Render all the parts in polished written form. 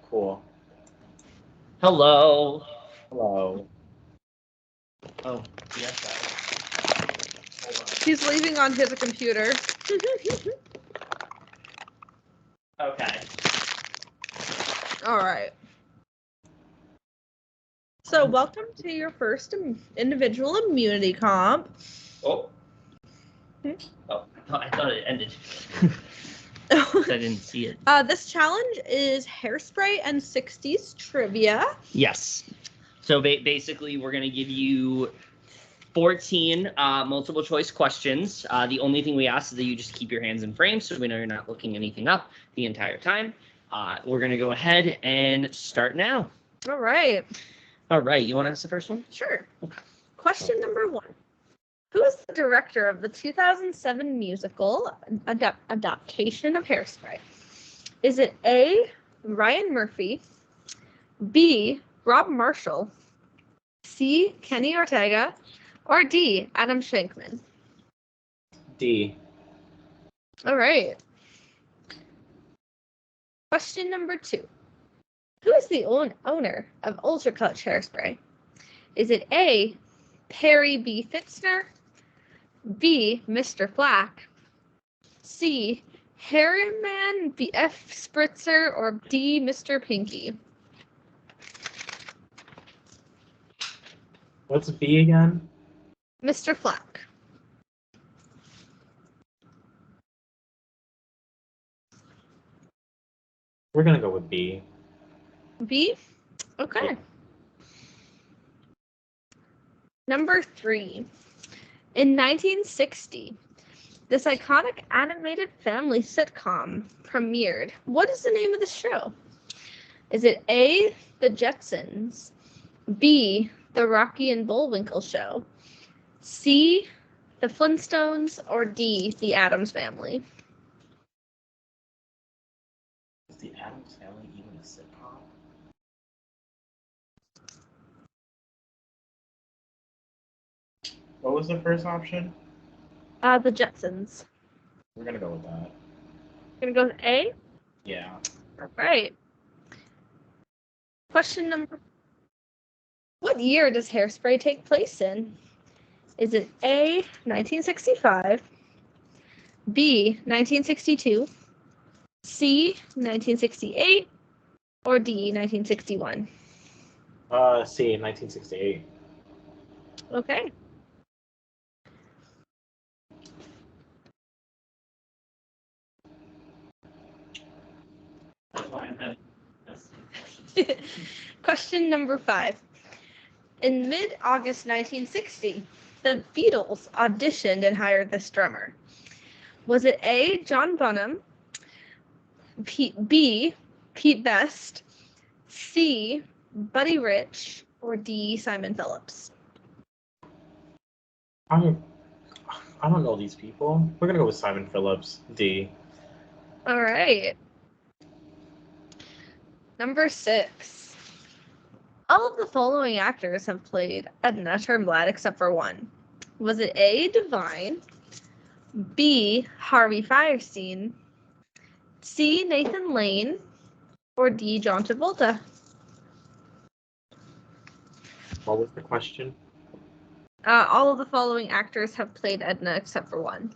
Cool. Hello. Hello. Oh, yes. Hold on. He's leaving on his computer. Okay. All right. So welcome to your first individual immunity comp. Oh. Hmm? Oh, I thought it ended. I didn't see it. This challenge is Hairspray and 60s trivia. Yes. So basically, we're going to give you 14 multiple choice questions. The only thing we ask is that you just keep your hands in frame so we know you're not looking anything up the entire time. We're going to go ahead and start now. All right. All right. You want to ask the first one? Sure. Okay. Question number 1. Who is the director of the 2007 musical adaptation of Hairspray? Is it A, Ryan Murphy, B, Rob Marshall, C, Kenny Ortega, or D, Adam Shankman? D. All right. Question number 2. Who is the owner of Ultra Clutch Hairspray? Is it A, Perry B. Fitzner, B, Mr. Flack, C, Harriman B. F. Spritzer, or D, Mr. Pinky? What's B again? Mr. Flack. We're gonna go with B. B? Okay. Yeah. Number 3. In 1960, this iconic animated family sitcom premiered. What is the name of the show? Is it A, The Jetsons, B, The Rocky and Bullwinkle Show, C, The Flintstones, or D, The Addams Family? Is the Addams Family even a sitcom? What was the first option? The Jetsons. We're gonna go with that. Gonna go with A? Yeah. All right. Question number. What year does Hairspray take place in? Is it A, 1965, B, 1962, C, 1968, or D, 1961? C, 1968. Okay. Question number 5. In mid-August 1960, the Beatles auditioned and hired this drummer. Was it A, John Bonham, B, Pete Best, C, Buddy Rich, or D, Simon Phillips? I don't know these people. We're gonna go with Simon Phillips. D. All right. Number 6. All of the following actors have played Edna Turnblad except for one. Was it A, Divine, B, Harvey Fierstein, C, Nathan Lane, or D, John Travolta? What was the question? All of the following actors have played Edna except for one.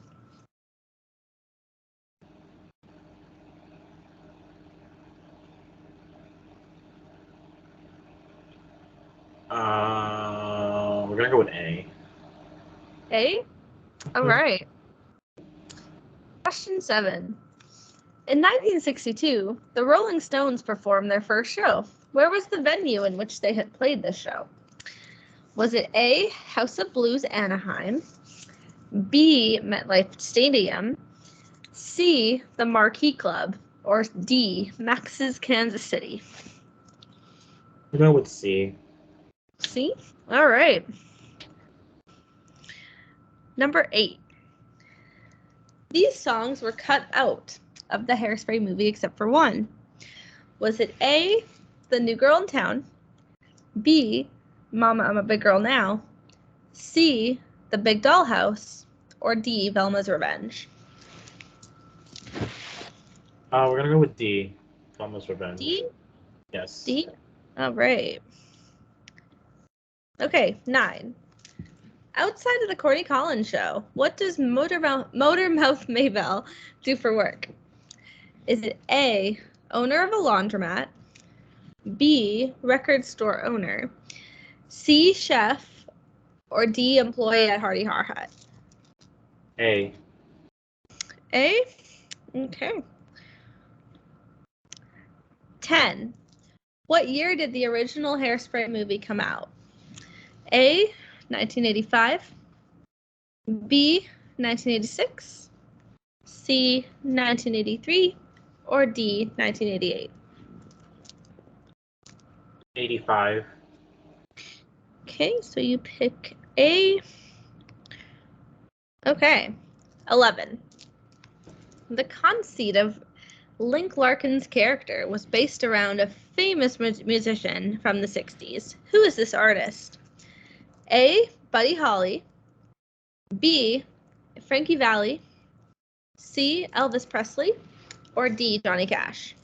We're gonna go with A. A? All right. Question 7. In 1962, the Rolling Stones performed their first show. Where was the venue in which they had played this show? Was it A, House of Blues Anaheim, B, MetLife Stadium, C, the Marquee Club, or D, Max's Kansas City? We're going with C. C? All right. Number 8. These songs were cut out of the Hairspray movie except for one. Was it A, The New Girl in Town, B, Mama, I'm a Big Girl Now, C, The Big Doll House, or D, Velma's Revenge? We're gonna go with D. Velma's Revenge. D? Yes. D? All right. Okay, 9. Outside of the Corny Collins show, what does Motormouth Maybell do for work? Is it A, owner of a laundromat, B, record store owner, C, chef, or D, employee at Hardy Har Hut? A. A? Okay. 10. What year did the original Hairspray movie come out? A, 1985, B, 1986, C, 1983, or D, 1988? 85. Okay, so you pick A. Okay. 11. The conceit of Link Larkin's character was based around a famous musician from the 60s. Who is this artist? A, Buddy Holly, B, Frankie Valli, C, Elvis Presley, or D, Johnny Cash?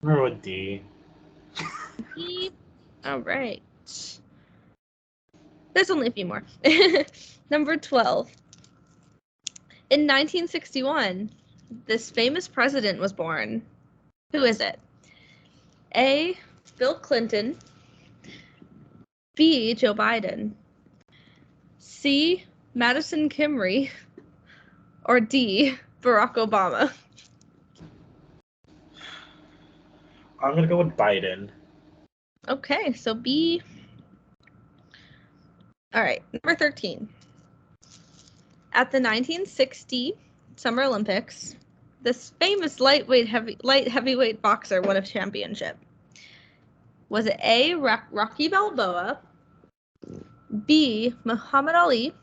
I'm gonna go with D. D. All right. There's only a few more. Number 12. In 1961, this famous president was born. Who is it? A, Bill Clinton, B, Joe Biden, C, Madison Kimry, or D, Barack Obama? I'm gonna go with Biden. Okay, so B. All right, number 13. At the 1960 Summer Olympics, this famous light heavyweight boxer won a championship. Was it A, Rocky Balboa, B, Muhammad Ali,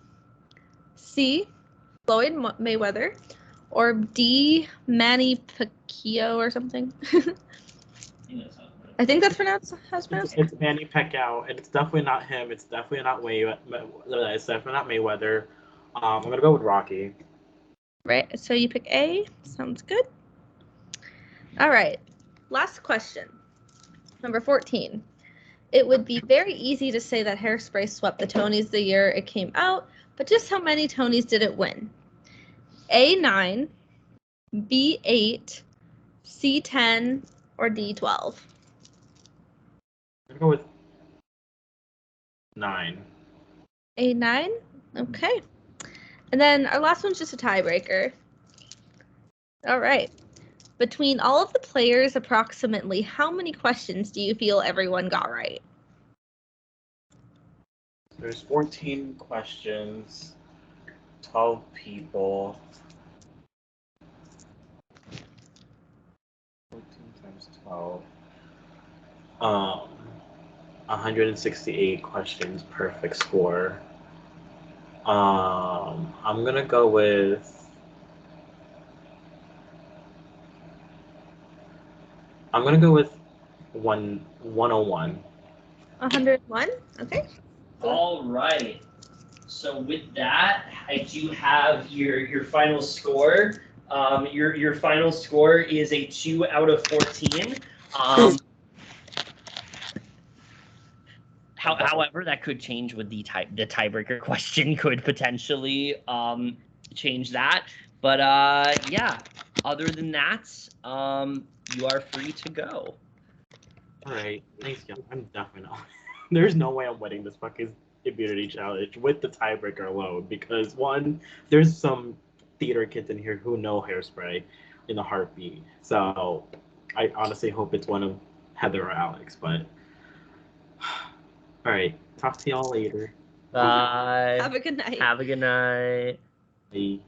C, Floyd Mayweather, or D, Manny Pacquiao or something? I think that's pronounced. How's pronounced? It's Manny Pacquiao, and it's definitely not him. It's definitely not It's definitely not Mayweather. I'm gonna go with Rocky. Right. So you pick A. Sounds good. All right. Last question. Number 14. It would be very easy to say that Hairspray swept the Tonys the year it came out, but just how many Tonys did it win? A9, B8, C10, or D12? I'm gonna go with 9. A9? Okay. And then our last one's just a tiebreaker. All right. Between all of the players, approximately how many questions do you feel everyone got right? There's 14 questions, 12 people. 14 times 12. 168 questions, perfect score. I'm gonna go with. I'm gonna go with 101. 101? Okay. All right. So with that, I do have your final score. Your final score is a 2 out of 14. However, that could change with the tiebreaker question could potentially change that. But yeah, other than that, you are free to go. All right, thanks, Young. I'm definitely not. There's no way I'm winning this fucking immunity challenge with the tiebreaker alone because one, there's some theater kids in here who know Hairspray in a heartbeat. So I honestly hope it's one of Heather or Alex. But all right, talk to y'all later. Bye. Have a good night. Have a good night. Bye.